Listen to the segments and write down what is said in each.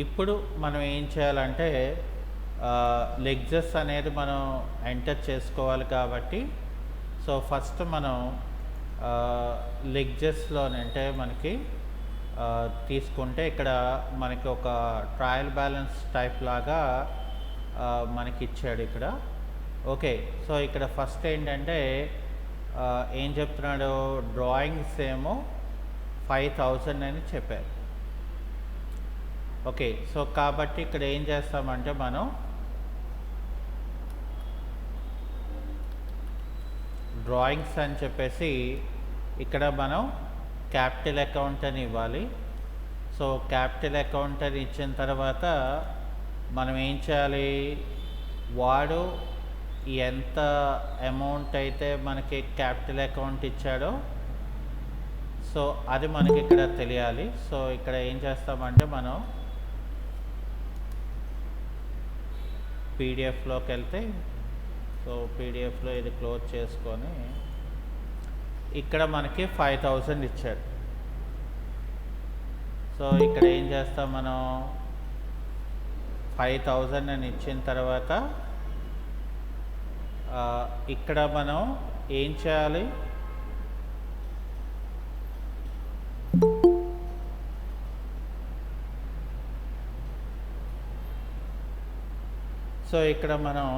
ఇప్పుడు మనం ఏం చేయాలంటే లెగ్జెస్ అనేది మనం ఎంటర్ చేసుకోవాలి కాబట్టి సో ఫస్ట్ మనం లెగ్జెస్లోనే అంటే మనకి తీసుకుంటే ఇక్కడ మనకి ఒక ట్రయల్ బ్యాలెన్స్ టైప్ లాగా మనకి ఇచ్చాడు ఇక్కడ. ఓకే, సో ఇక్కడ ఫస్ట్ ఏంటంటే ఏం చెప్తున్నాడు, డ్రాయింగ్స్ ఏమో 5000 అని చెప్పారు. ఓకే, సో కాబట్టి ఇక్కడ ఏం చేస్తామంటే మనం డ్రాయింగ్స్ అని చెప్పేసి ఇక్కడ మనం క్యాపిటల్ అకౌంట్ అని ఇవ్వాలి. సో క్యాపిటల్ అకౌంట్ అని ఇచ్చిన తర్వాత మనం ఏం చేయాలి, వాడు ఎంత అమౌంట్ అయితే మనకి క్యాపిటల్ అకౌంట్ ఇచ్చాడో సో అది మనకి ఇక్కడ తెలియాలి. సో ఇక్కడ ఏం చేస్తామంటే మనం పీడిఎఫ్లోకి వెళ్తే సో పీడిఎఫ్లో ఇది క్లోజ్ చేసుకొని ఇక్కడ మనకి 5000 ఇచ్చాడు. సో ఇక్కడ ఏం చేస్తాం, మనం 5000 అని ఇచ్చిన తర్వాత ఇక్కడ మనం ఏం చేయాలి, సో ఇక్కడ మనం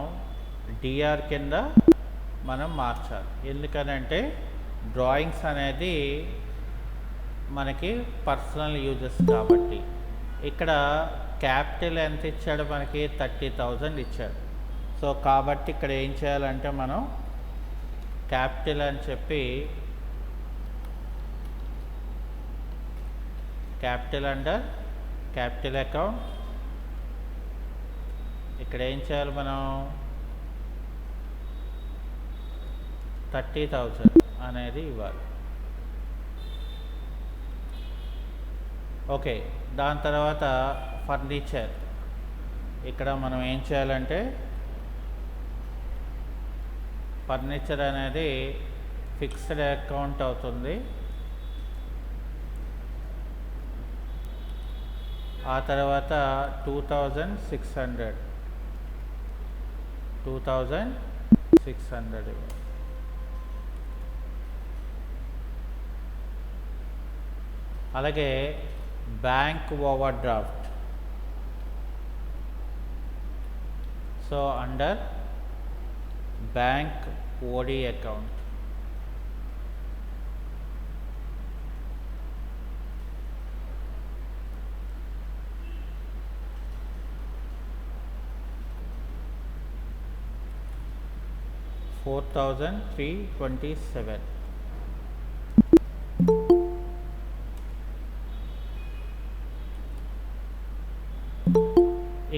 డిఆర్ కింద మనం మార్చాలి. ఎందుకనంటే డ్రాయింగ్స్ అనేది మనకి పర్సనల్ యూజెస్ కాబట్టి. ఇక్కడ క్యాపిటల్ ఎంత ఇచ్చాడు, మనకి 30,000 ఇచ్చాడు. సో కాబట్టి ఇక్కడ ఏం చేయాలంటే మనం క్యాపిటల్ అని చెప్పి క్యాపిటల్ అండర్ క్యాపిటల్ అకౌంట్ ఇక్కడ ఏం చేయాలి, మనం 30,000 అనేది ఇవ్వాలి. ఓకే, దాని తర్వాత ఫర్నిచర్ ఇక్కడ మనం ఏం చేయాలంటే ఫర్నిచర్ అనేది ఫిక్స్డ్ అకౌంట్ అవుతుంది. ఆ తర్వాత 2600 అలాగే bank overdraft. So under bank OD account $4,327.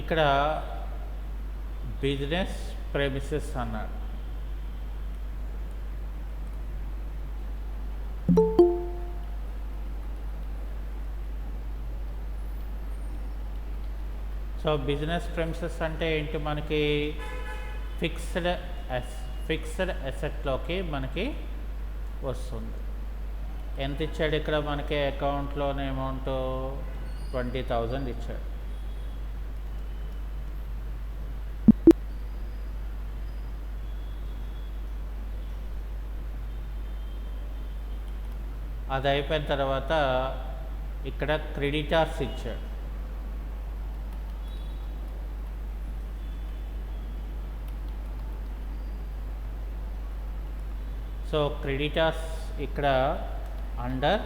ఇక్కడ బిజినెస్ ప్రెమిసెస్ అన్నాడు. సో బిజినెస్ ప్రెమిసెస్ అంటే ఏంటి, మనకి ఫిక్స్డ్ అసెట్లోకి మనకి వస్తుంది. ఎంత ఇచ్చాడు ఇక్కడ మనకి అకౌంట్లోనే అమౌంట్ 20,000 ఇచ్చాడు. అది అయిపోయిన తర్వాత ఇక్కడ క్రెడిటార్స్ ఇచ్చాడు. సో క్రెడిటార్స్ ఇక్కడ అండర్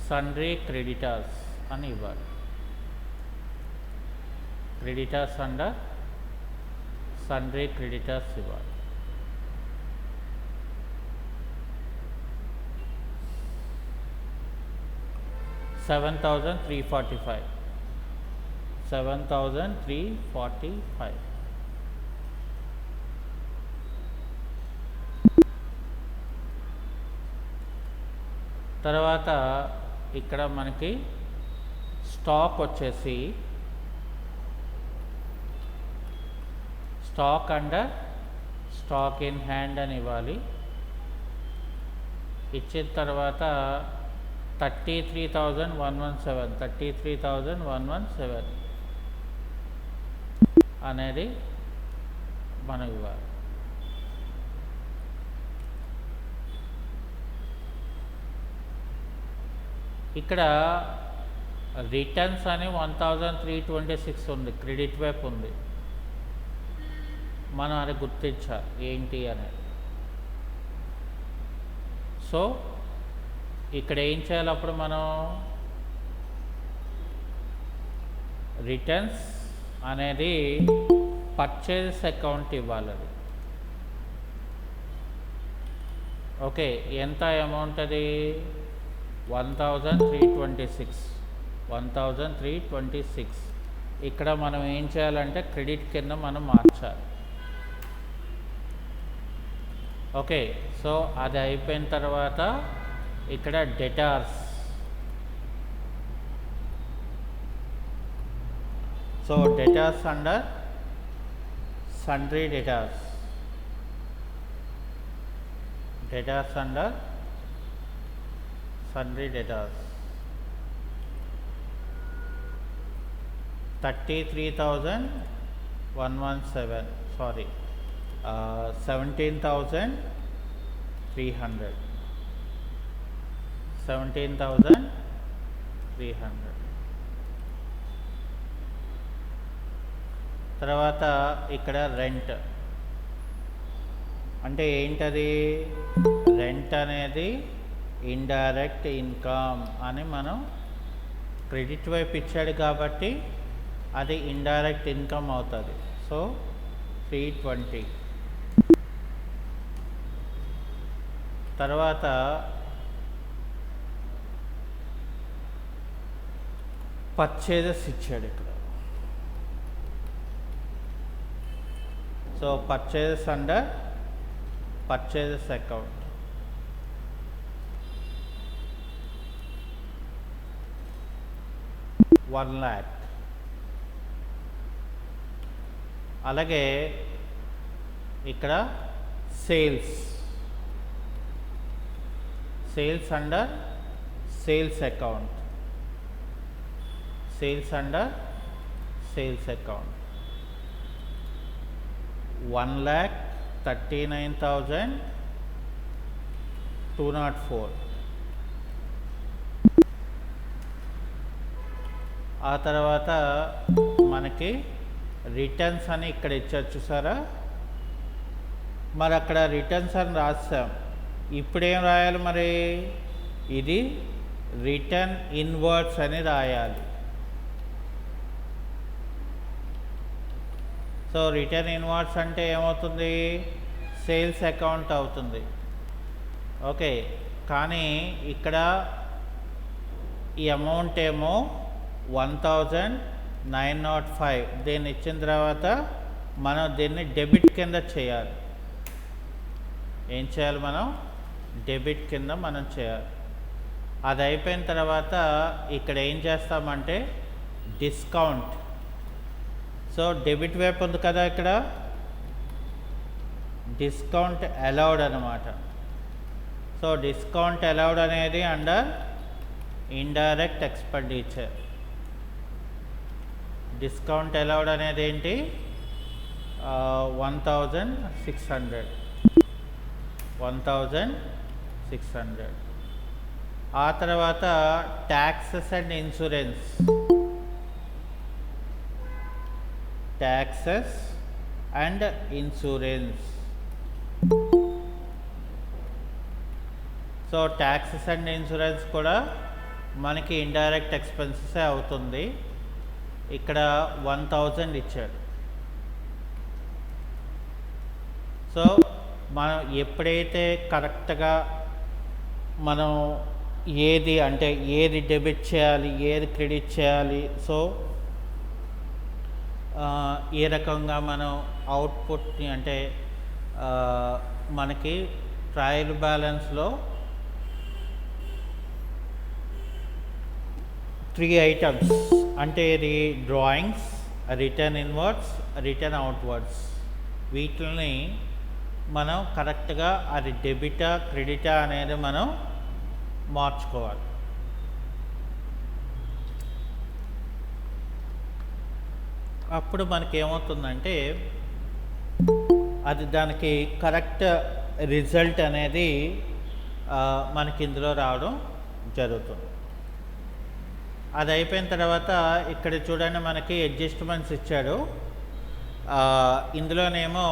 సన్రీ క్రెడిటార్స్ అని ఇవ్వాలి. క్రెడిటార్స్ అండర్ సన్రీ క్రెడిటార్స్ ఇవ్వాలి. $7,345. తర్వాత ఇక్కడ మనకి స్టాక్ వచ్చేసి stock under stock in hand అని ఇవ్వాలి. ఇచ్చిన తర్వాత 33,117 అనేది మనం ఇవ్వాలి. ఇక్కడ రిటర్న్స్ అని 1326 ఉంది, క్రెడిట్ వైపు ఉంది. మనం అది గుర్తించాలి ఏంటి అనేది. సో ఇక్కడ ఏం చేయాలి, అప్పుడు మనం రిటర్న్స్ అనేది పర్చేజ్ అకౌంట్ ఇవ్వాలి. అది ఓకే, ఎంత అమౌంట్ అది 1326. ఇక్కడ మనం ఏం చేయాలంటే క్రెడిట్ కింద మనం మార్చాలి. ఓకే, సో అది అయిపోయిన తర్వాత ఇక్కడ debtors. So debtors under sundry debtors, debtors under sundry debtors 33,117, sorry, 17,300, 17,300. తర్వాత ఇక్కడ రెంట్ అంటే ఏంటది, రెంట్ అనేది ఇండైరెక్ట్ ఇన్కమ్ అని మనం క్రెడిట్ వైపు ఇచ్చాడు కాబట్టి అది ఇండైరెక్ట్ ఇన్కమ్ అవుతుంది. సో 320. తర్వాత పర్చేజెస్ ఇచ్చాడు ఇక్కడ. So purchases under purchases account ₹1,00,000. అలాగే ఇక్కడ sales under sales account, sales under sales account $1,39,204. ఆ తర్వాత మనకి రిటర్న్స్ అని ఇక్కడ ఇచ్చారు చూసారా. మరి అక్కడ రిటర్న్స్ అని రాస్తాం, ఇప్పుడేం రాయాలి మరి, ఇది రిటర్న్ ఇన్వర్డ్స్ అని రాయాలి. సో రిటర్న్ ఇన్వార్డ్స్ అంటే ఏమవుతుంది, సేల్స్ అకౌంట్ అవుతుంది. ఓకే, కానీ ఇక్కడ ఈ అమౌంట్ ఏమో 1,905. దీన్ని ఇచ్చిన తర్వాత మనం దీన్ని డెబిట్ కింద చేయాలి. ఏం చేయాలి, మనం డెబిట్ కింద మనం చేయాలి. అది అయిపోయిన తర్వాత ఇక్కడ ఏం చేస్తామంటే డిస్కౌంట్. సో డెబిట్ వైపు ఉంది కదా, ఇక్కడ డిస్కౌంట్ అలౌడ్ అనమాట. సో డిస్కౌంట్ అలౌడ్ అనేది under indirect expenditure. Discount allowed అనేది ఏంటి, 1,600. ఆ తర్వాత taxes and insurance, taxes and insurance. So taxes and insurance కూడా మనకి ఇండైరెక్ట్ ఎక్స్పెన్సెస్ అవుతుంది. ఇక్కడ 1,000 ఇచ్చాడు. సో మనం ఎప్పుడైతే కరెక్ట్గా మనం ఏది అంటే ఏది డెబిట్ చేయాలి, ఏది క్రెడిట్ చేయాలి, సో ఏ రకంగా మనం అవుట్పుట్ని అంటే మనకి ట్రయల్ బ్యాలెన్స్లో 3 ఐటమ్స్ అంటే ఇది drawings, return inwards, return outwards, వీటిని మనం కరెక్ట్గా అది డెబిటా క్రెడిటా అనేది మనం మార్చుకోవాలి. అప్పుడు మనకి ఏమవుతుందంటే అది దానికి కరెక్ట్ రిజల్ట్ అనేది మనకి ఇందులో రావడం జరుగుతుంది. అది అయిపోయిన తర్వాత ఇక్కడ చూడండి మనకి అడ్జస్ట్మెంట్స్ ఇచ్చాడు. ఇందులోనేమో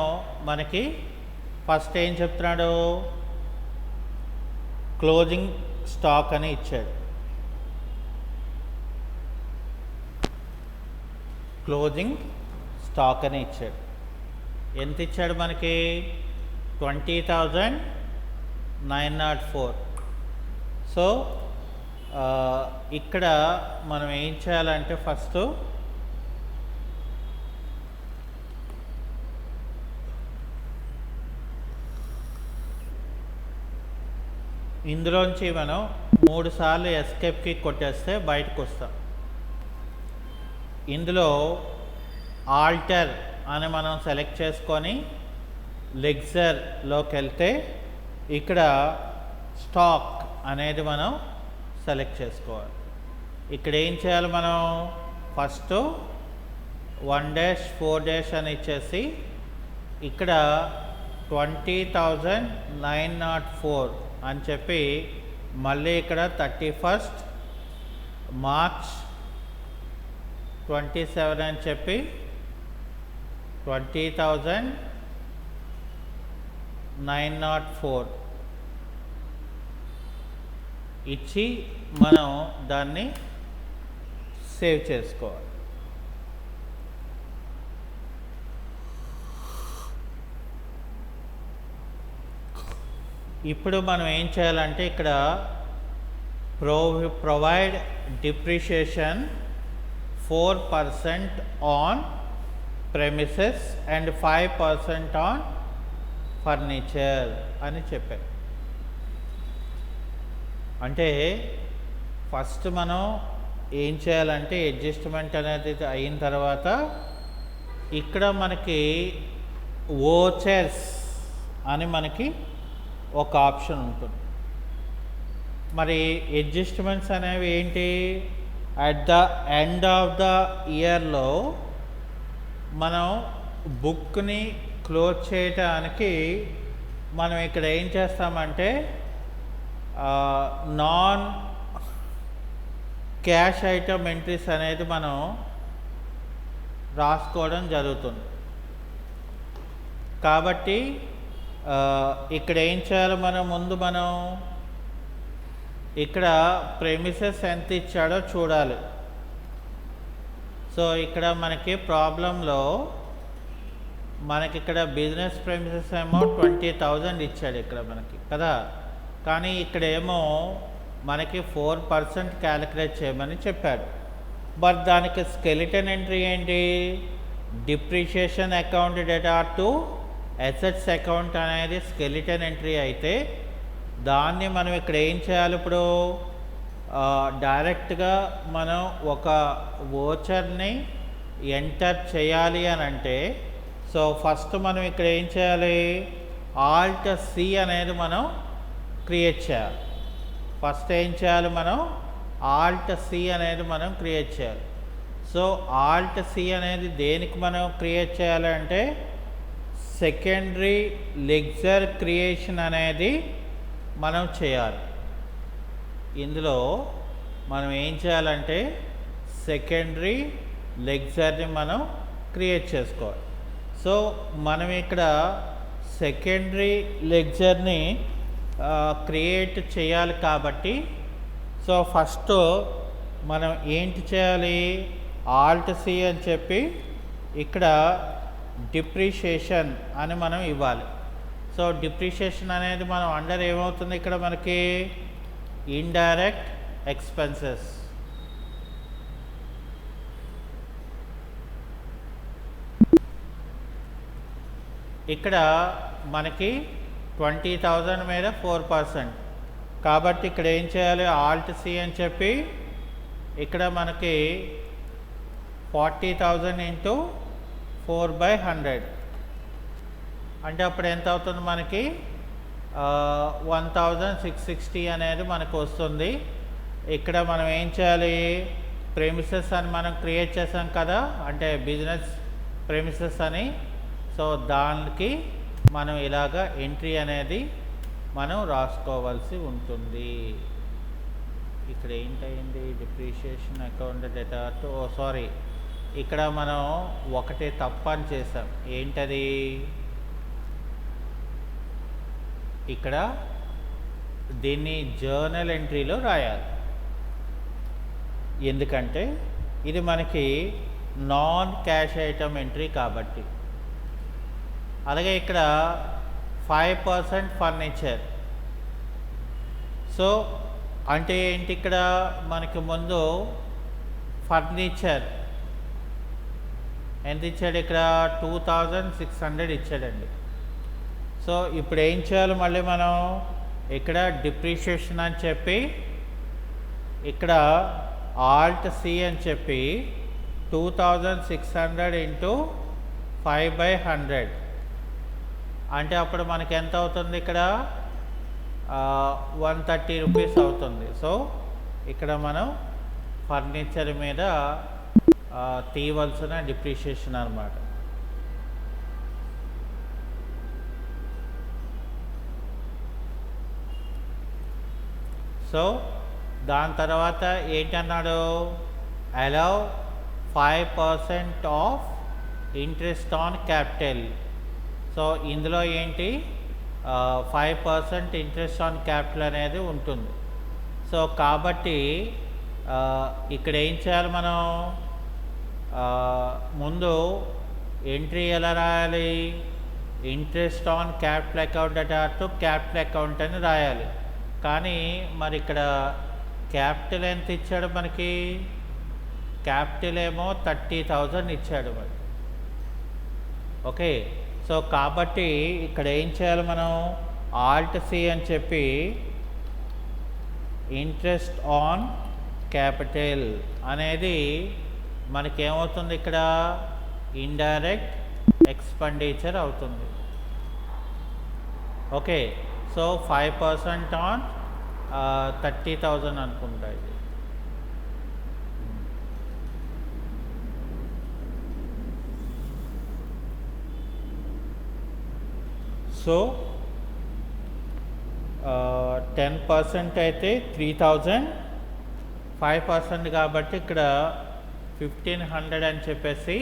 మనకి ఫస్ట్ ఏం చెప్తున్నాడు, క్లోజింగ్ స్టాక్ అని ఇచ్చాడు. క్లోజింగ్ స్టాక్ అని ఇచ్చాడు. ఎంత ఇచ్చాడు మనకి? 20,904. సో ఇక్కడ మనం ఏం చేయాలంటే ఫస్ట్ ఇందులోంచి మనం 3 సార్లు ఎస్కేప్కి కొట్టేస్తే బయటకు వస్తాం. ఇందులో ఆల్టర్ అని మనం సెలెక్ట్ చేసుకొని లెగ్జర్లోకి వెళ్తే ఇక్కడ స్టాక్ అనేది మనం సెలెక్ట్ చేసుకోవాలి. ఇక్కడ ఏం చేయాలి మనం? ఫస్ట్ 1-4- అని ఇచ్చేసి ఇక్కడ 20,904 అని చెప్పి మళ్ళీ ఇక్కడ 31st March 27 అని చెప్పి 20,904 ఇచ్చి మనం దాన్ని సేవ్ చేసుకోవాలి. ఇప్పుడు మనం ఏం చేయాలంటే ఇక్కడ provide depreciation 4% on premises and 5% on furniture అని చెప్పారు. అంటే ఫస్ట్ మనం ఏం చేయాలంటే అడ్జస్ట్మెంట్ అనేది అయిన తర్వాత ఇక్కడ మనకి వోచర్స్ అని మనకి ఒక ఆప్షన్ ఉంటుంది. మరి అడ్జస్ట్మెంట్స్ అనేవి ఏంటి? At the end of the ఇయర్లో మనం బుక్ని క్లోజ్ చేయటానికి మనం ఇక్కడ ఏం చేస్తామంటే నాన్ క్యాష్ ఐటమ్ ఎంట్రీస్ అనేది మనం రాసుకోవడం జరుగుతుంది. కాబట్టి ఇక్కడ ఏం చేయాలి మనం? ముందు మనం ఇక్కడ ప్రెమిసెస్ ఎంత ఇచ్చాడో చూడాలి. సో ఇక్కడ మనకి ప్రాబ్లంలో మనకి ఇక్కడ బిజినెస్ ప్రెమిసెస్ ఏమో 20,000 ఇచ్చాడు ఇక్కడ మనకి కదా. కానీ ఇక్కడ ఏమో మనకి 4% క్యాలిక్యులేట్ చేయమని చెప్పాడు. బట్ దానికి స్కెలిటన్ ఎంట్రీ ఏంటి? డిప్రిషియేషన్ అకౌంట్ డేటా టు అసెట్స్ అకౌంట్ అనేది స్కెలిటన్ ఎంట్రీ అయితే దాన్ని మనం ఇక్కడ ఏం చేయాలి? ఇప్పుడు డైరెక్ట్గా మనం ఒక వోచర్ని ఎంటర్ చేయాలి అని అంటే సో ఫస్ట్ మనం ఇక్కడ ఏం చేయాలి? ఆల్ట్ సి అనేది మనం క్రియేట్ చేయాలి. ఫస్ట్ ఏం చేయాలి? మనం ఆల్ట్ సి అనేది మనం క్రియేట్ చేయాలి. సో ఆల్ట్ సి అనేది దేనికి మనం క్రియేట్ చేయాలి అంటే సెకండరీ లెగ్జర్ క్రియేషన్ అనేది మనం చేయాలి. ఇందులో మనం ఏం చేయాలంటే సెకండరీ లెగ్జర్ని మనం క్రియేట్ చేసుకోవాలి. సో మనం ఇక్కడ సెకండరీ లెగ్జర్ని క్రియేట్ చేయాలి కాబట్టి సో ఫస్ట్ మనం ఏంటి చేయాలి? ఆల్ట్ సి అని చెప్పి ఇక్కడ డిప్రిషియేషన్ అని మనం ఇవ్వాలి. సో డిప్రిషియేషన్ అనేది మనం అండర్ ఏమవుతుంది? ఇక్కడ మనకి ఇండైరెక్ట్ ఎక్స్పెన్సెస్. ఇక్కడ మనకి 20,000 మీద 4%. కాబట్టి ఇక్కడ ఏం చేయాలి? ఆల్ట్ సి అని చెప్పి ఇక్కడ మనకి 40,000 ఇంటూ 4/100 అంటే అప్పుడు ఎంత అవుతుంది మనకి? 1,660 అనేది మనకు వస్తుంది. ఇక్కడ మనం ఏం చేయాలి? ప్రెమిసెస్ అని మనం క్రియేట్ చేసాం కదా, అంటే బిజినెస్ ప్రెమిసెస్ అని. సో దానికి మనం ఇలాగ ఎంట్రీ అనేది మనం రాసుకోవాల్సి ఉంటుంది. ఇక్కడ ఏంటయింది, డిప్రిషియేషన్ అకౌంట్ డేటా టు సారీ, ఇక్కడ మనం ఒకటి తప్పని చేసాం. ఏంటది, ఇక్కడ దీన్ని జర్నల్ ఎంట్రీలో రాయాలి. ఎందుకంటే ఇది మనకి నాన్ క్యాష్ ఐటమ్ ఎంట్రీ కాబట్టి. అలాగే ఇక్కడ 5% ఫర్నిచర్. సో అంటే ఏంటి, ఇక్కడ మనకి ముందు ఫర్నిచర్ ఎంత ఇచ్చాడు, ఇక్కడ 2600 ఇచ్చాడండి. సో ఇప్పుడు ఏం చేయాలి, మళ్ళీ మనం ఇక్కడ డిప్రిషియేషన్ అని చెప్పి ఇక్కడ ఆల్ట్ సి అని చెప్పి 2600 ఇంటూ 5/100 అంటే అప్పుడు మనకి ఎంత అవుతుంది, ఇక్కడ 130 రూపీస్ అవుతుంది. సో ఇక్కడ మనం ఫర్నిచర్ మీద తీయవలసిన డిప్రిషియేషన్ అన్నమాట. సో దాని తర్వాత ఏంటన్నాడు, allow 5% of interest on capital. So ఇందులో ఏంటి, 5% ఇంట్రెస్ట్ ఆన్ క్యాపిటల్ అనేది ఉంటుంది. సో కాబట్టి ఇక్కడ ఏం చేయాలి, మనం ముందు ఎంట్రీ ఎలా రాయాలి, interest on capital account to capital account అని రాయాలి. కానీ మరి ఇక్కడ క్యాపిటల్ ఎంత ఇచ్చాడు మనకి, క్యాపిటల్ ఏమో 30,000 ఇచ్చాడు మరి. ఓకే, సో కాబట్టి ఇక్కడ ఏం చేయాలి, మనం ఆల్ట్ సి అని చెప్పి ఇంట్రెస్ట్ ఆన్ క్యాపిటల్ అనేది మనకేమవుతుంది, ఇక్కడ ఇండైరెక్ట్ ఎక్స్పెండిచర్ అవుతుంది. ఓకే, సో 5% ఆన్ 30,000 అనుకుంటా ఇది. సో 10% అయితే 3,000, 5% కాబట్టి ఇక్కడ 1,500 అని చెప్పేసి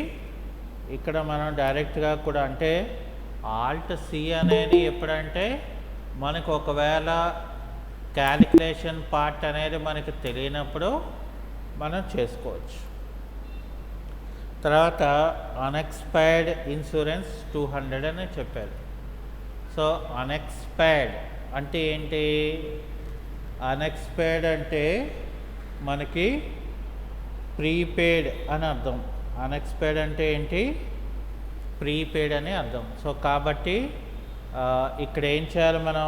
ఇక్కడ మనం డైరెక్ట్గా కూడా, అంటే ఆల్ట్ సి అనేది ఎప్పుడంటే మనకు ఒకవేళ క్యాలిక్యులేషన్ పార్ట్ అనేది మనకి తెలియనప్పుడు మనం చేసుకోవచ్చు. తర్వాత అన్ఎక్స్పైర్డ్ ఇన్సూరెన్స్ 200 అని చెప్పారు. సో అన్ఎక్స్పైర్డ్ అంటే ఏంటి, అన్ఎక్స్పైర్డ్ అంటే మనకి ప్రీపెయిడ్ అని అర్థం. అన్ఎక్స్పైర్డ్ అంటే ఏంటి, ప్రీపెయిడ్ అని అర్థం. సో కాబట్టి ఇక్కడ ఏం చేయాలి, మనం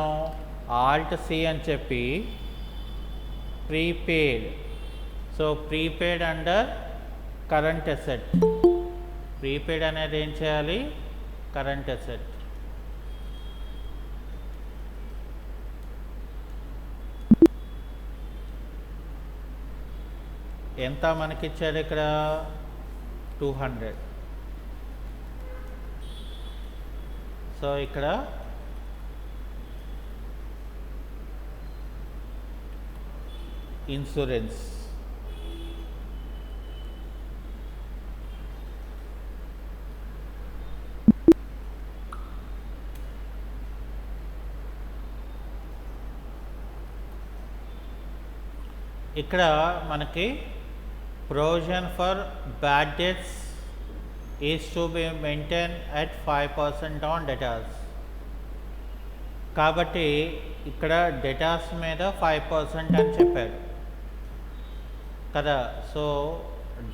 ఆల్ట్ సి అని చెప్పి prepaid. So prepaid under current asset. Prepaid అనేది ఏం చేయాలి, కరెంట్ అసెట్. ఎంత మనకి ఇచ్చాడు ఇక్కడ, 200. సో ఇక్కడ ఇన్సూరెన్స్. ఇక్కడ మనకి provision for bad debts is to be maintained at 5% on debtors. కాబట్టి ఇక్కడ డెటాస్ మీద 5% అని చెప్పాడు కదా. సో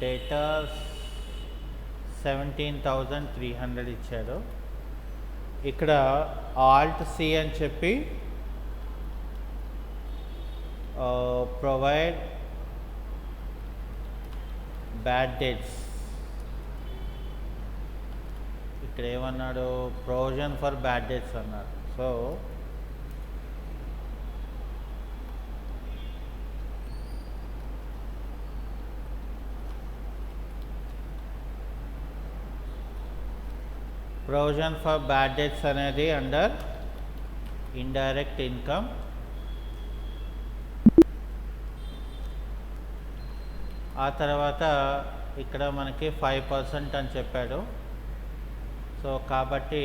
డెటాస్ 17,300 ఇచ్చాడు. ఇక్కడ ఆల్ట్ సి అని చెప్పి ప్రొవైడ్ బ్యాడ్ డెట్స్. ఇక్కడ ఏమన్నాడు, ప్రొవిజన్ ఫర్ బ్యాడ్ డెట్స్ అన్నాడు. So provision for bad debts అనేది అండర్ ఇండైరెక్ట్ ఇన్కమ్. ఆ తర్వాత ఇక్కడ మనకి 5% అని చెప్పాడు. సో కాబట్టి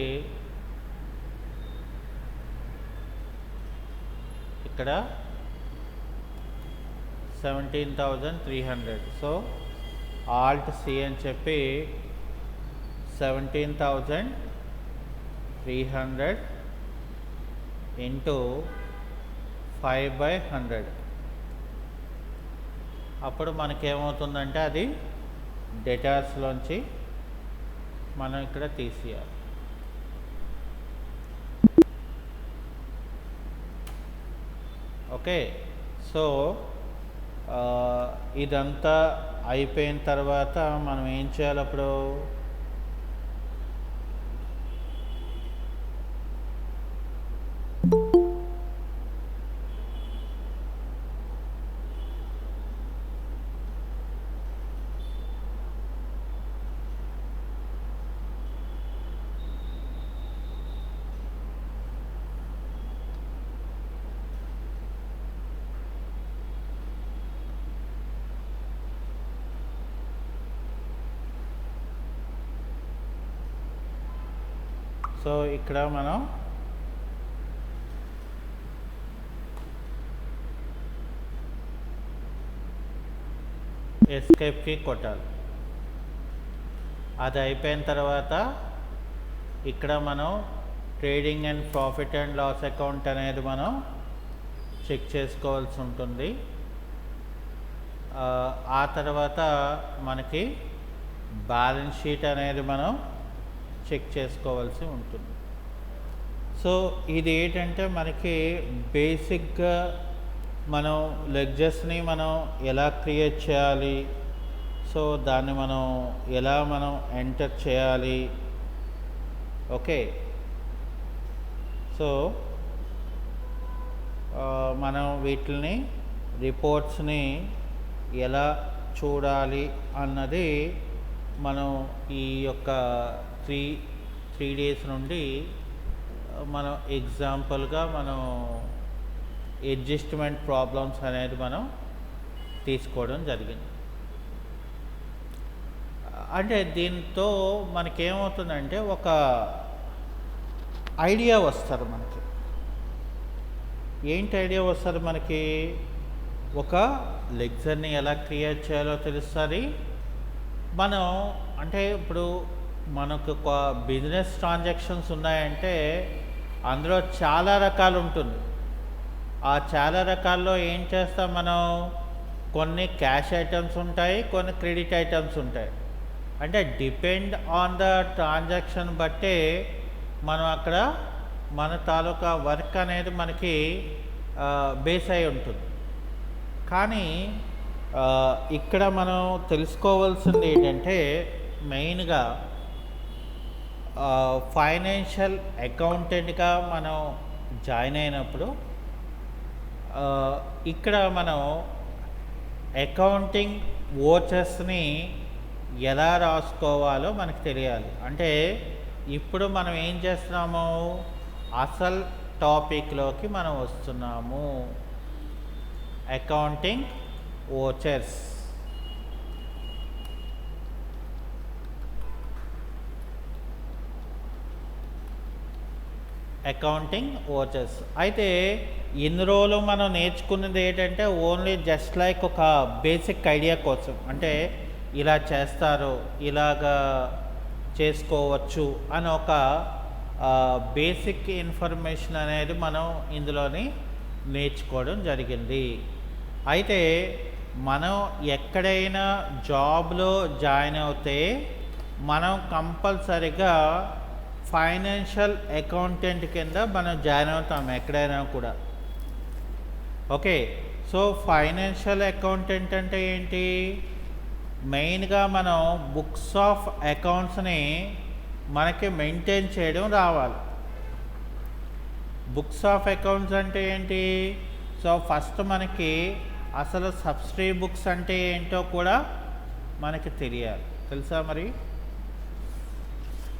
ఇక్కడ 17,300. సో ఆల్ట్ సి అని చెప్పి 17,300 ఇంటూ 5/100. అప్పుడు మనకేమవుతుందంటే అది డేటాస్లోంచి మనం ఇక్కడ తీసేయాలి. ఓకే. సో ఇదంతా అయిపోయిన తర్వాత మనం ఏం చేయాలి అప్పుడు? సో ఇక్కడ మనం ఎస్కేప్కి కొట్టాలి. అది అయిపోయిన తర్వాత ఇక్కడ మనం trading and profit and loss account అనేది మనం చెక్ చేసుకోవాల్సి ఉంటుంది. ఆ తర్వాత మనకి బ్యాలెన్స్ షీట్ అనేది మనం చెక్ చేసుకోవాల్సి ఉంటుంది. సో ఇది ఏంటంటే మనకి బేసిక్గా మనం లెడ్జర్స్ని మనం ఎలా క్రియేట్ చేయాలి, సో దాన్ని మనం ఎలా ఎంటర్ చేయాలి. ఓకే. సో మనం వీటిని రిపోర్ట్స్ని ఎలా చూడాలి అన్నది మనం ఈ యొక్క త్రీ డేస్ నుండి మనం ఎగ్జాంపుల్గా మనం అడ్జస్ట్మెంట్ ప్రాబ్లమ్స్ అనేది మనం తీసుకోవడం జరిగింది. అంటే దీంతో మనకేమవుతుందంటే ఒక ఐడియా వస్తుంది మనకి. ఏంటి ఐడియా వస్తుంది మనకి? ఒక లెడ్జర్ని ఎలా క్రియేట్ చేయాలో తెలుస్తుంది. మనం అంటే ఇప్పుడు మనకు ఒక బిజినెస్ ట్రాన్సాక్షన్స్ ఉన్నాయంటే అందులో చాలా రకాలు ఉంటుంది. ఆ చాలా రకాల్లో ఏం చేస్తాం మనం? కొన్ని క్యాష్ ఐటమ్స్ ఉంటాయి, కొన్ని క్రెడిట్ ఐటమ్స్ ఉంటాయి. అంటే డిపెండ్ ఆన్ ద ట్రాన్సాక్షన్ బట్టే మనం అక్కడ మన తాలూకా వర్క్ అనేది మనకి బేస్ అయి ఉంటుంది. కానీ ఇక్కడ మనం తెలుసుకోవాల్సింది ఏంటంటే మెయిన్గా ఫైనాన్షియల్ అకౌంటెంట్గా మనం జాయిన్ అయినప్పుడు ఇక్కడ మనం అకౌంటింగ్ వోచర్స్ని ఎలా రాసుకోవాలో మనకు తెలియాలి. అంటే ఇప్పుడు మనం ఏం చేస్తున్నాము? అసలు టాపిక్లోకి మనం వస్తున్నాము. Accounting vouchers. అకౌంటింగ్ వోచర్స్ అయితే ఇన్ని రోజులు మనం నేర్చుకున్నది ఏంటంటే ఓన్లీ జస్ట్ లైక్ ఒక బేసిక్ ఐడియా కోసం. అంటే ఇలా చేస్తారు, ఇలాగా చేసుకోవచ్చు అని ఒక బేసిక్ ఇన్ఫర్మేషన్ అనేది మనం ఇందులోని నేర్చుకోవడం జరిగింది. అయితే మనం ఎక్కడైనా జాబ్లో జాయిన్ అవుతే మనం కంపల్సరిగా ఫైనాన్షియల్ అకౌంటెంట్ కింద మనం జాయిన్ అవుతాం ఎక్కడైనా కూడా. ఓకే. సో ఫైనాన్షియల్ అకౌంటెంట్ అంటే ఏంటి? మెయిన్గా మనం బుక్స్ ఆఫ్ అకౌంట్స్ని మనకి మెయింటైన్ చేయడం రావాలి. బుక్స్ ఆఫ్ అకౌంట్స్ అంటే ఏంటి? సో ఫస్ట్ మనకి అసలు సబ్సిడీ బుక్స్ అంటే ఏంటో కూడా మనకి తెలియాలి. తెలుసా మరి?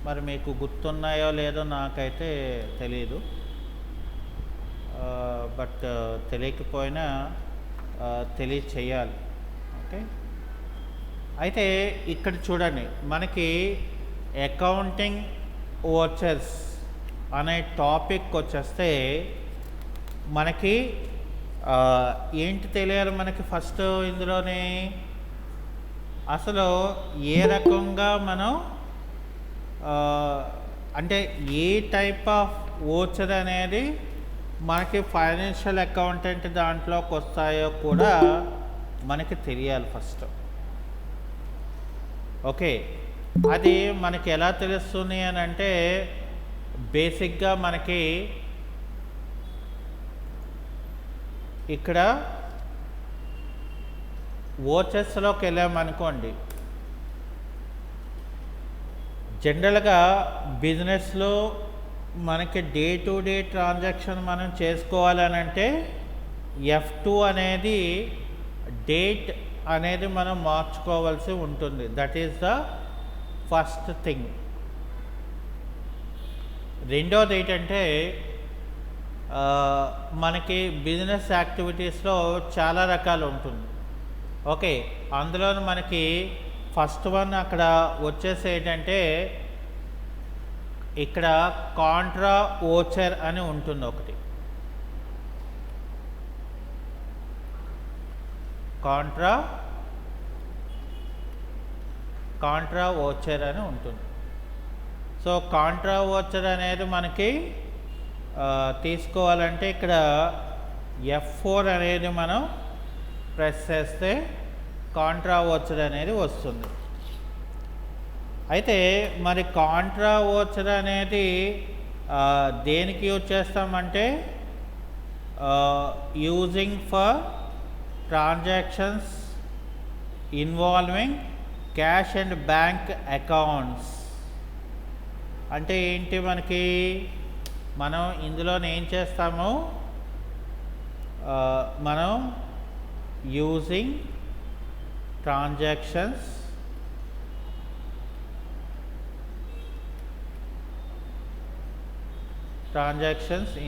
మరి మీకు గుర్తున్నాయో లేదో నాకైతే తెలియదు, బట్ తెలియకపోయినా తెలియచేయాలి. ఓకే, అయితే ఇక్కడ చూడండి, మనకి అకౌంటింగ్ ఓచర్స్ అనే టాపిక్ వచ్చేస్తే మనకి ఏంటి తెలియాలి మనకి ఫస్ట్ ఇందులోనే, అసలు ఏ రకంగా మనం అంటే ఏ టైప్ ఆఫ్ ఓచర్ అనేది మనకి ఫైనాన్షియల్ అకౌంటెంట్ దాంట్లోకి వస్తాయో కూడా మనకి తెలియాలి ఫస్ట్. ఓకే, అది మనకి ఎలా తెలుస్తుంది అని అంటే, బేసిక్గా మనకి ఇక్కడ ఓచర్స్లోకి వెళ్ళామనుకోండి, జనరల్గా బిజినెస్లో మనకి డే టు డే ట్రాన్సాక్షన్ మనం చేసుకోవాలని అంటే F2 అనేది డేట్ అనేది మనం మార్చుకోవాల్సి ఉంటుంది. That is the first thing. రెండోది ఏంటంటే, మనకి బిజినెస్ యాక్టివిటీస్లో చాలా రకాలు ఉంటుంది. ఓకే, అందులో మనకి ఫస్ట్ వన్ అక్కడ వచ్చేసి ఏంటంటే, ఇక్కడ కాంట్రా ఓచర్ అని ఉంటుంది ఒకటి. కాంట్రా ఓచర్ అని ఉంటుంది. సో కాంట్రా ఓచర్ అనేది మనకి తీసుకోవాలంటే ఇక్కడ F4 అనేది మనం ప్రెస్ చేస్తే కాంట్రా ఓచర్ అనేది వస్తుంది. అయితే మరి కాంట్రా ఓచర్ అనేది దేనికి యూజ్ చేస్తామంటే, using for transactions involving cash and bank accounts. అంటే ఏంటి, మనకి మనం ఇందులో ఏం చేస్తాము, మనం using transactions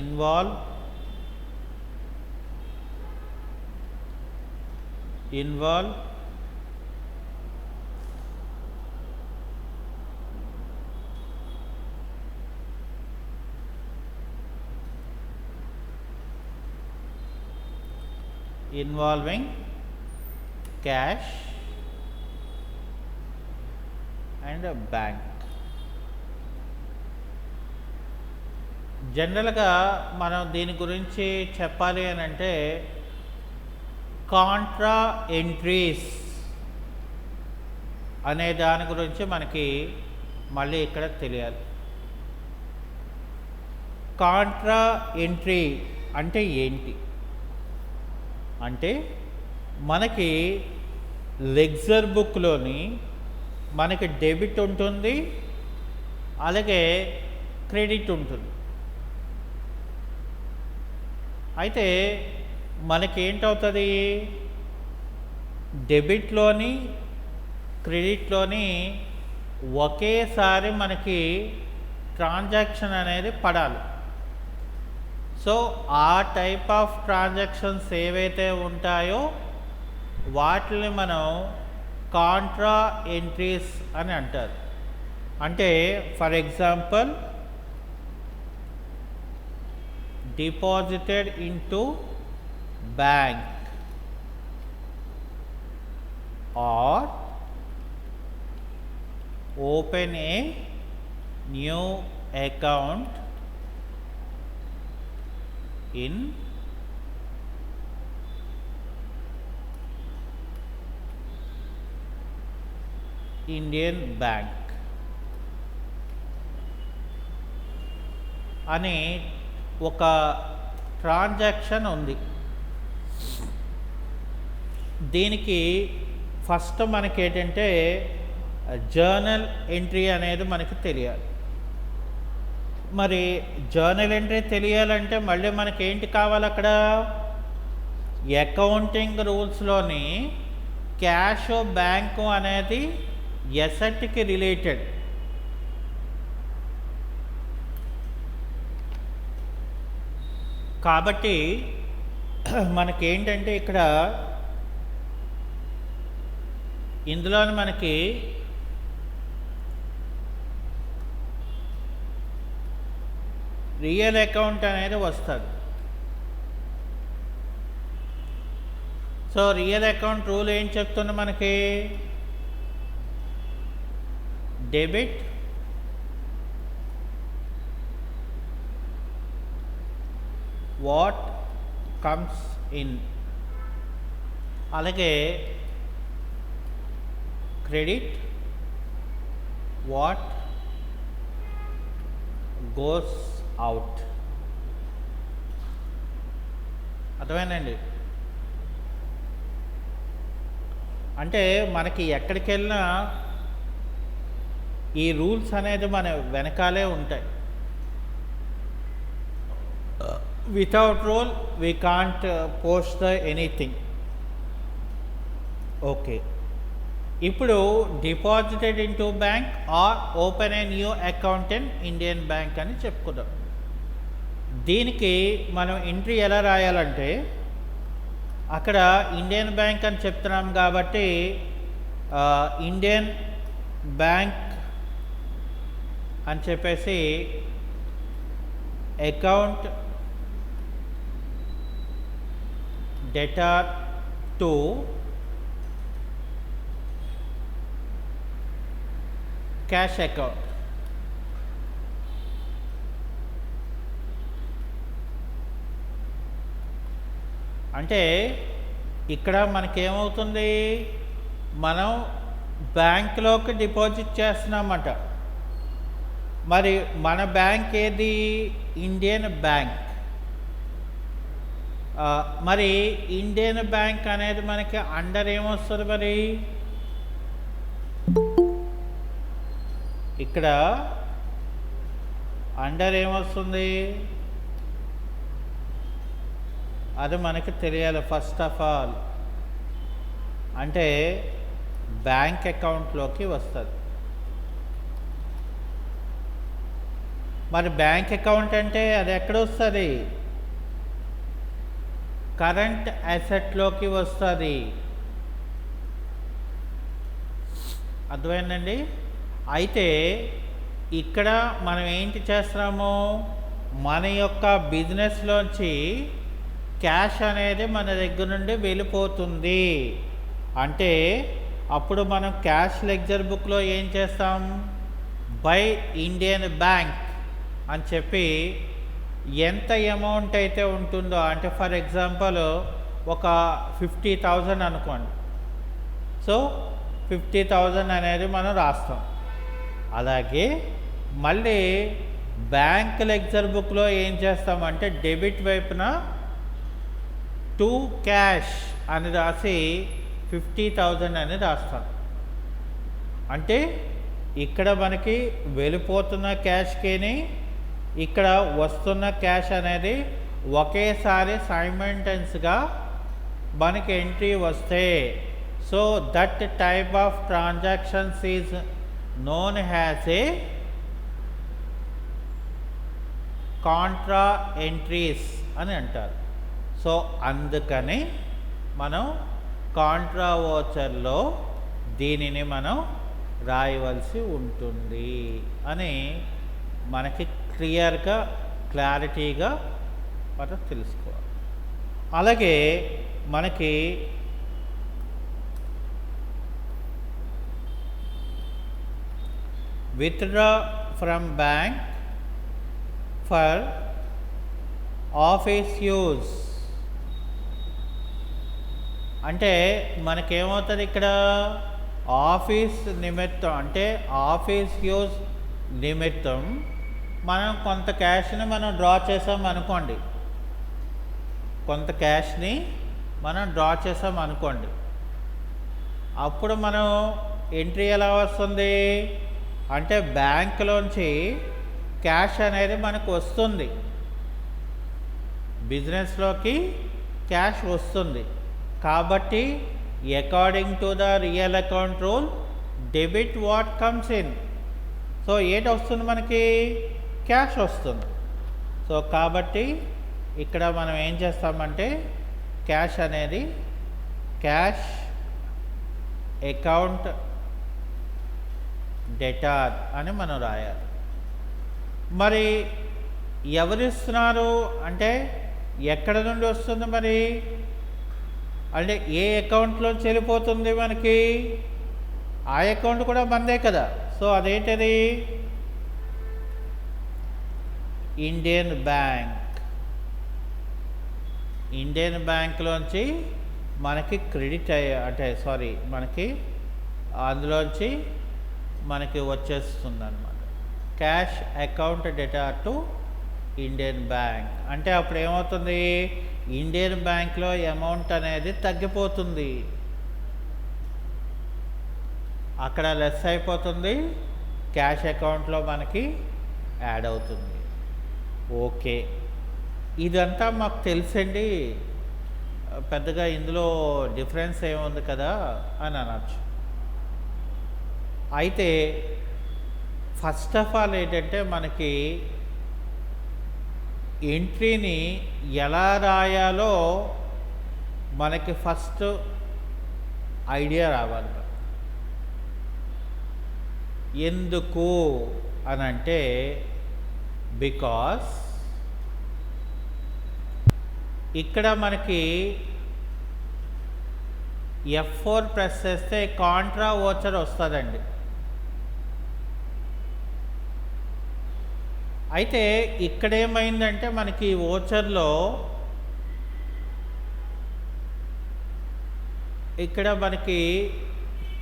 involve involving cash and a bank. జనరల్గా మనం దీని గురించి చెప్పాలి అని అంటే, కాంట్రా ఎంట్రీస్ అనే దాని గురించి మనకి మళ్ళీ ఇక్కడ తెలియాలి. కాంట్రా ఎంట్రీ అంటే ఏంటి అంటే, మనకి లెడ్జర్ బుక్లోని మనకి డెబిట్ ఉంటుంది, అలాగే క్రెడిట్ ఉంటుంది. అయితే మనకేంటవుతుంది, డెబిట్లోని క్రెడిట్లోని ఒకేసారి మనకి ట్రాన్సాక్షన్ అనేది పడాలి. సో ఆ టైప్ ఆఫ్ ట్రాన్సాక్షన్స్ ఏవైతే ఉంటాయో వాటిని మనం కాంట్రా ఎంట్రీస్ అని అంటారు. అంటే for example, deposited into bank or open a new account in Indian Bank అని ఒక ట్రాన్సాక్షన్ ఉంది. దీనికి ఫస్ట్ మనకి ఏంటంటే జర్నల్ ఎంట్రీ అనేది మనకి తెలియాలి. మరి జర్నల్ ఎంట్రీ తెలియాలంటే మళ్ళీ మనకి ఏంటి కావాలి, అక్కడ అకౌంటింగ్ రూల్స్లోని క్యాష్ బ్యాంకు అనేది ఎసెట్కి రిలేటెడ్. కాబట్టి మనకేంటంటే ఇక్కడ ఇందులో మనకి రియల్ అకౌంట్ అనేది వస్తుంది. సో రియల్ అకౌంట్ రూల్ ఏం చెప్తుంది మనకి, డెబిట్ వాట్ కమ్స్ ఇన్, అలాగే క్రెడిట్ వాట్ గోస్ అవుట్. అర్థమైందండి? అంటే మనకి ఎక్కడికి వెళ్ళినా ఈ రూల్స్ అనేది మన వెనకాలే ఉంటాయి. Without rule we can't post the anything. Okay, ఇప్పుడు deposited into bank or open a new account in Indian bank అని చెప్పుకుందాం. దీనికి మనం ఎంట్రీ ఎలా రాయాలంటే, అక్కడ ఇండియన్ బ్యాంక్ అని చెప్తున్నాం కాబట్టి ఇండియన్ బ్యాంక్ అని చెప్పేసి account debtor to cash account. అంటే ఇక్కడ మనకేమవుతుంది, మనం బ్యాంకులోకి డిపాజిట్ చేస్తున్నామట. మరి మన బ్యాంక్ ఏది, ఇండియన్ బ్యాంక్. మరి ఇండియన్ బ్యాంక్ అనేది మనకి అండర్ ఏమొస్తుంది, మరి ఇక్కడ అండర్ ఏమొస్తుంది అది మనకి తెలియాలి. ఫస్ట్ ఆఫ్ ఆల్ అంటే బ్యాంక్ అకౌంట్లోకి వస్తుంది. మరి బ్యాంక్ అకౌంట్ అంటే అది ఎక్కడ వస్తుంది, కరెంట్ అసెట్లోకి వస్తుంది. అర్థమైందండి? అయితే ఇక్కడ మనం ఏంటి చేస్తున్నాము, మన యొక్క బిజినెస్లోంచి క్యాష్ అనేది మన దగ్గర నుండి వెళ్ళిపోతుంది. అంటే అప్పుడు మనం క్యాష్ లెడ్జర్ బుక్లో ఏం చేస్తాం, బై ఇండియన్ బ్యాంక్ అని చెప్పి ఎంత అమౌంట్ అయితే ఉంటుందో, అంటే ఫర్ ఎగ్జాంపుల్ ఒక 50,000 అనుకోండి. సో 50,000 అనేది మనం రాస్తాం. అలాగే మళ్ళీ బ్యాంక్ లెడ్జర్ బుక్లో ఏం చేస్తామంటే డెబిట్ వైపున టు క్యాష్ అని రాసి 50,000 అని రాస్తాం. అంటే ఇక్కడ మనకి వెళ్ళిపోతున్న క్యాష్కిని ఇక్కడ వస్తున్న క్యాష్ అనేది ఒకేసారి సైమల్టేనియస్గా మనకి ఎంట్రీ వస్తే, so that type of transactions is known as a Contra entries అని అంటారు. సో అందుకని మనం కాంట్రా వోచర్లో దీనిని మనం రాయవలసి ఉంటుంది అని మనకి క్లియర్గా క్లారిటీగా మనం తెలుసుకోవాలి. అలాగే మనకి withdraw from bank for office use అంటే మనకేమవుతుంది, ఇక్కడ ఆఫీస్ నిమిత్తం అంటే ఆఫీస్ యూజ్ నిమిత్తం మనం కొంత క్యాష్ని మనం డ్రా చేసాం అనుకోండి, కొంత క్యాష్ని మనం డ్రా చేసాం అనుకోండి, అప్పుడు మనం ఎంట్రీ ఎలా వస్తుంది అంటే బ్యాంకులోంచి క్యాష్ అనేది మనకు వస్తుంది, బిజినెస్లోకి క్యాష్ వస్తుంది. కాబట్టి according to the real account rule debit what comes in. So ఏంటి వస్తుంది మనకి, క్యాష్ వస్తుంది. సో కాబట్టి ఇక్కడ మనం ఏం చేస్తామంటే క్యాష్ అనేది క్యాష్ అకౌంట్ డెటార్ అని మనం రాయాలి. మరి ఎవరిస్తున్నారు అంటే ఎక్కడ నుండి వస్తుంది మరి, అంటే ఏ అకౌంట్లో చెల్లిపోతుంది మనకి, ఆ అకౌంట్ కూడా మనదే కదా. సో అదేంటది, ఇండియన్ బ్యాంక్. ఇండియన్ బ్యాంక్లోంచి మనకి క్రెడిట్ అంటే మనకి అందులోంచి మనకి వచ్చేస్తుంది అనమాట. క్యాష్ అకౌంట్ డేటా టు ఇండియన్ బ్యాంక్ అంటే అప్పుడు ఏమవుతుంది, ఇండియన్ బ్యాంక్లో అమౌంట్ అనేది తగ్గిపోతుంది, అక్కడ లెస్ అయిపోతుంది, క్యాష్ అకౌంట్లో మనకి యాడ్ అవుతుంది. ఓకే, ఇదంతా మాకు తెలుసండి, పెద్దగా ఇందులో డిఫరెన్స్ ఏముంది కదా అని అనొచ్చు. అయితే ఫస్ట్ ఆఫ్ ఆల్ ఏంటంటే మనకి ఎంట్రీని ఎలా రాయాలో మనకి ఫస్ట్ ఐడియా రావాలి. ఎందుకు అని అంటే బికాస్ ఇక్కడ మనకి F4 ప్రెస్ చేస్తే కాంట్రా వోచర్ వస్తుందండి. అయితే ఇక్కడ ఏమైందంటే మనకి వోచర్లో ఇక్కడ మనకి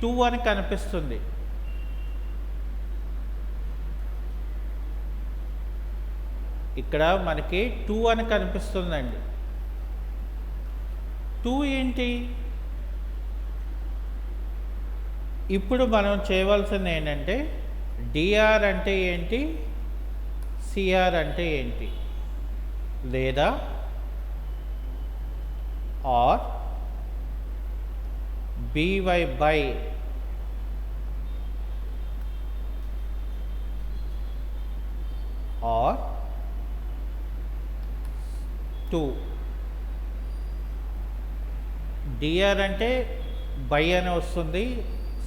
2 అని కనిపిస్తుంది. ఇక్కడ మనకి 2 అని కనిపిస్తుందండి. 2 ఏంటి, ఇప్పుడు మనం చేయవలసింది ఏంటంటే డిఆర్ అంటే ఏంటి, సిఆర్ అంటే ఏంటి, లేదా R B Y by R 2. DR అంటే బై అని వస్తుంది,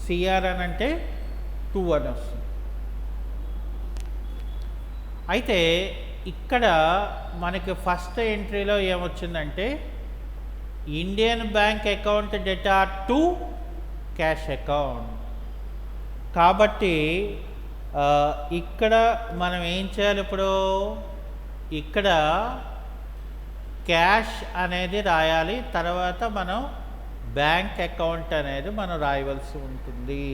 సిఆర్ అని అంటే 2 అని వస్తుంది. అయితే ఇక్కడ మనకి ఫస్ట్ ఎంట్రీలో ఏమొచ్చిందంటే ఇండియన్ బ్యాంక్ అకౌంట్ డేటా టు క్యాష్ అకౌంట్. కాబట్టి ఇక్కడ మనం ఏం చేయాలి, ఇప్పుడు ఇక్కడ క్యాష్ అనేది రాయాలి, తర్వాత మనం బ్యాంక్ అకౌంట్ అనేది మనం రాయవలసి ఉంటుంది.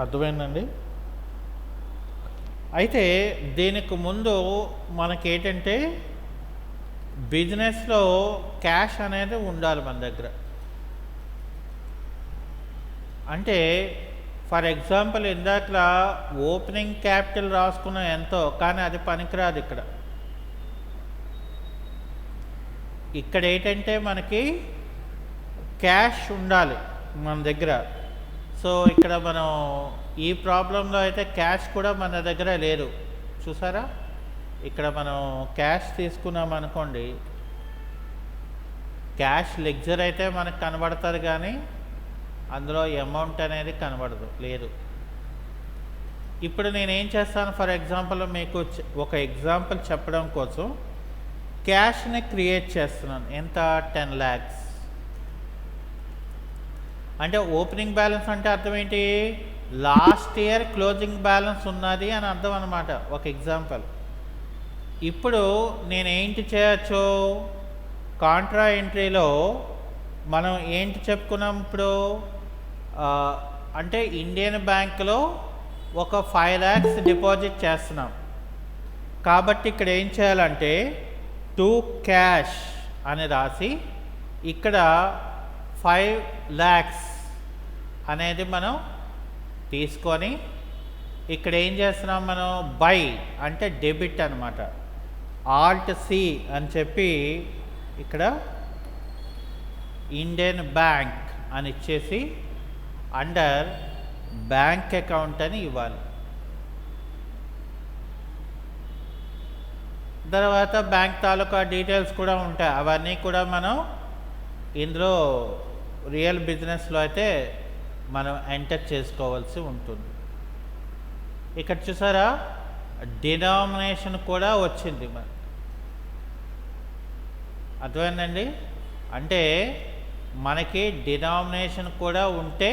అర్థమైందండి. అయితే దీనికి ముందు మనకేంటంటే బిజినెస్లో క్యాష్ అనేది ఉండాలి మన దగ్గర. అంటే ఫర్ ఎగ్జాంపుల్ ఇందాకలా ఓపెనింగ్ క్యాపిటల్ రాసుకున్న ఎంతో, కానీ అది పనికిరాదు. ఇక్కడ ఏంటంటే మనకి క్యాష్ ఉండాలి మన దగ్గర. సో ఇక్కడ మనం ఈ ప్రాబ్లంలో అయితే క్యాష్ కూడా మన దగ్గర లేదు, చూసారా. ఇక్కడ మనం క్యాష్ తీసుకున్నాం అనుకోండి, క్యాష్ లెగ్జర్ అయితే మనకు కనబడుతుంది, కానీ అందులో అమౌంట్ అనేది కనబడదు, లేదు. ఇప్పుడు నేనేం చేస్తాను, ఫర్ ఎగ్జాంపుల్ మీకు ఒక ఎగ్జాంపుల్ చెప్పడం కోసం క్యాష్ని క్రియేట్ చేస్తున్నాను. ఎంత, 10 lakhs. అంటే ఓపెనింగ్ బ్యాలెన్స్ అంటే అర్థం ఏంటి, లాస్ట్ ఇయర్ క్లోజింగ్ బ్యాలెన్స్ ఉన్నది అని అర్థం అన్నమాట, ఒక ఎగ్జాంపుల్. ఇప్పుడు నేనేంటి చేయొచ్చు, కాంట్రా ఎంట్రీలో మనం ఏంటి చెప్పుకున్నాం ఇప్పుడు, అంటే ఇండియన్ బ్యాంక్లో ఒక 5 lakhs డిపాజిట్ చేస్తున్నాం. కాబట్టి ఇక్కడ ఏం చేయాలంటే టు క్యాష్ అని రాసి ఇక్కడ 5 lakhs అనేది మనం తీసుకొని ఇక్కడ ఏం చేస్తున్నాం, మనం బై అంటే డెబిట్ అనమాట, ఆల్ట్ సి అని చెప్పి ఇక్కడ ఇండియన్ బ్యాంక్ అని ఇచ్చేసి అండర్ బ్యాంక్ అకౌంట్ అని ఇవ్వాలి. తర్వాత బ్యాంక్ తాలూకా డీటెయిల్స్ కూడా ఉంటాయి, అవన్నీ కూడా మనం ఇందులో రియల్ బిజినెస్లో అయితే మనం ఎంటర్ చేసుకోవాల్సి ఉంటుంది. ఇక్కడ చూసారా డినామినేషన్ కూడా వచ్చింది. మరి అర్థమైందండి, అంటే మనకి డినామినేషన్ కూడా ఉంటే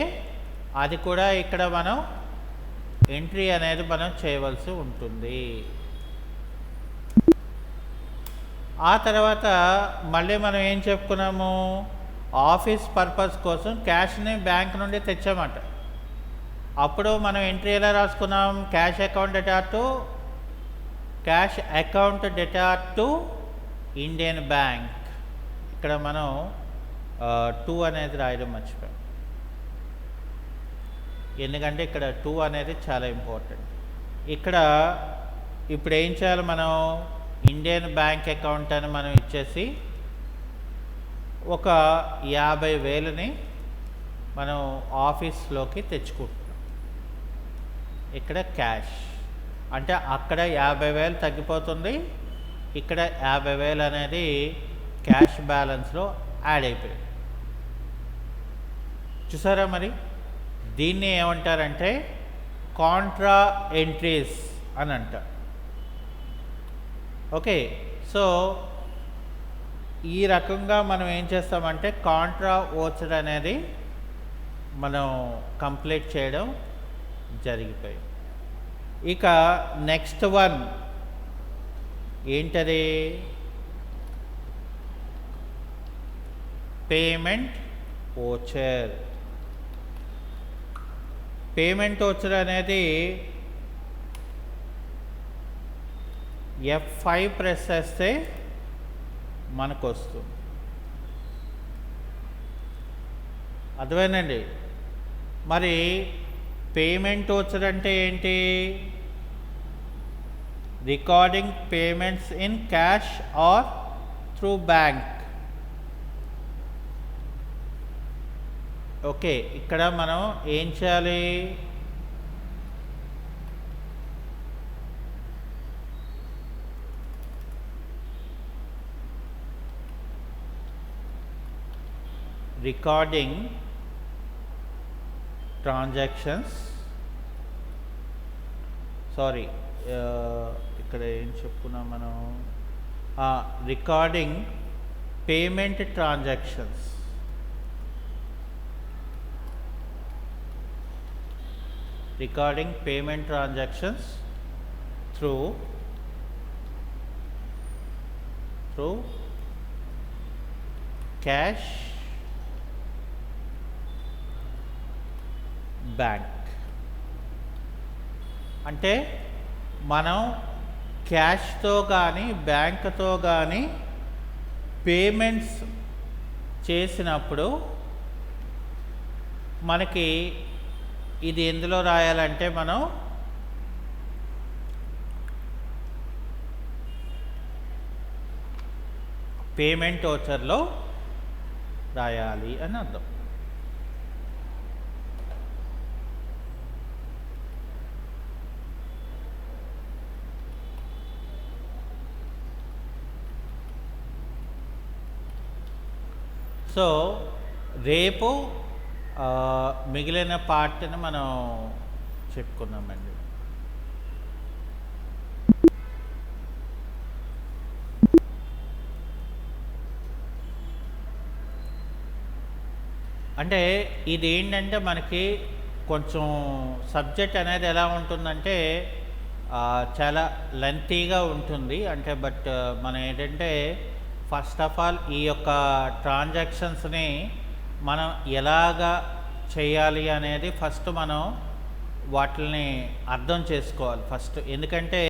అది కూడా ఇక్కడ మనం ఎంట్రీ అనేది మనం చేయవలసి ఉంటుంది. ఆ తర్వాత మళ్ళీ మనం ఏం చెప్పుకున్నాము, ఆఫీస్ పర్పస్ కోసం క్యాష్ని బ్యాంక్ నుండి తెచ్చామట. అప్పుడు మనం ఎంట్రీ ఎలా రాసుకున్నాం, cash account debtor to Indian bank. ఇక్కడ మనం 2 అనేది రాయడం మర్చిపోయాం, ఎందుకంటే ఇక్కడ 2 అనేది చాలా ఇంపార్టెంట్. ఇక్కడ ఇప్పుడు ఏం చేయాలి, మనం ఇండియన్ బ్యాంక్ అకౌంట్ అని మనం ఇచ్చేసి ఒక 50,000ని మనం ఆఫీస్లోకి తెచ్చుకుంటున్నాం. ఇక్కడ క్యాష్ అంటే అక్కడ 50,000 తగ్గిపోతుంది, ఇక్కడ 50,000 అనేది క్యాష్ బ్యాలెన్స్లో యాడ్ అయిపోయింది. చూసారా, మరి దీన్ని ఏమంటారంటే కాంట్రా ఎంట్రీస్ అని అంటారు. ఓకే, సో ఈ రకంగా మనం ఏం చేస్తామంటే కాంట్రా ఓచర్ అనేది మనం కంప్లీట్ చేయడం జరిగిపోయింది. ఇక నెక్స్ట్ వన్ ఏంటది, పేమెంట్ ఓచర్. పేమెంట్ ఓచర్ అనేది F5 ప్రెస్ చేస్తే మనకు వస్తుంది. అర్థమైందండి, మరి పేమెంట్ ఓచర్ అంటే ఏంటి, recording payments in cash or through bank. Okay, ఇక్కడ మనం ఏం చేయాలి, రికార్డింగ్ ట్రాన్సాక్షన్స్, సారీ ఇక్కడ ఏం చెప్పుకున్నాం మనం, recording payment transactions. Recording payment transactions through cash bank. అంటే మనం క్యాష్తో కానీ బ్యాంక్తో కానీ పేమెంట్స్ చేసినప్పుడు మనకి ఇది ఎందులో రాయాలంటే మనం పేమెంట్ ఓచర్లో రాయాలి అని అర్థం. సో రేపు మిగిలిన పార్ట్ని మనం చెప్పుకున్నామండి. అంటే ఇది ఏంటంటే మనకి కొంచెం సబ్జెక్ట్ అనేది ఎలా ఉంటుందంటే చాలా లెంతీగా ఉంటుంది. అంటే బట్ మనం ఏంటంటే ఫస్ట్ ఆఫ్ ఆల్ ఈ యొక్క ట్రాన్సాక్షన్స్ని మనం ఎలాగా చేయాలి అనేది ఫస్ట్ మనం వాటిని అర్థం చేసుకోవాలి ఫస్ట్. ఎందుకంటే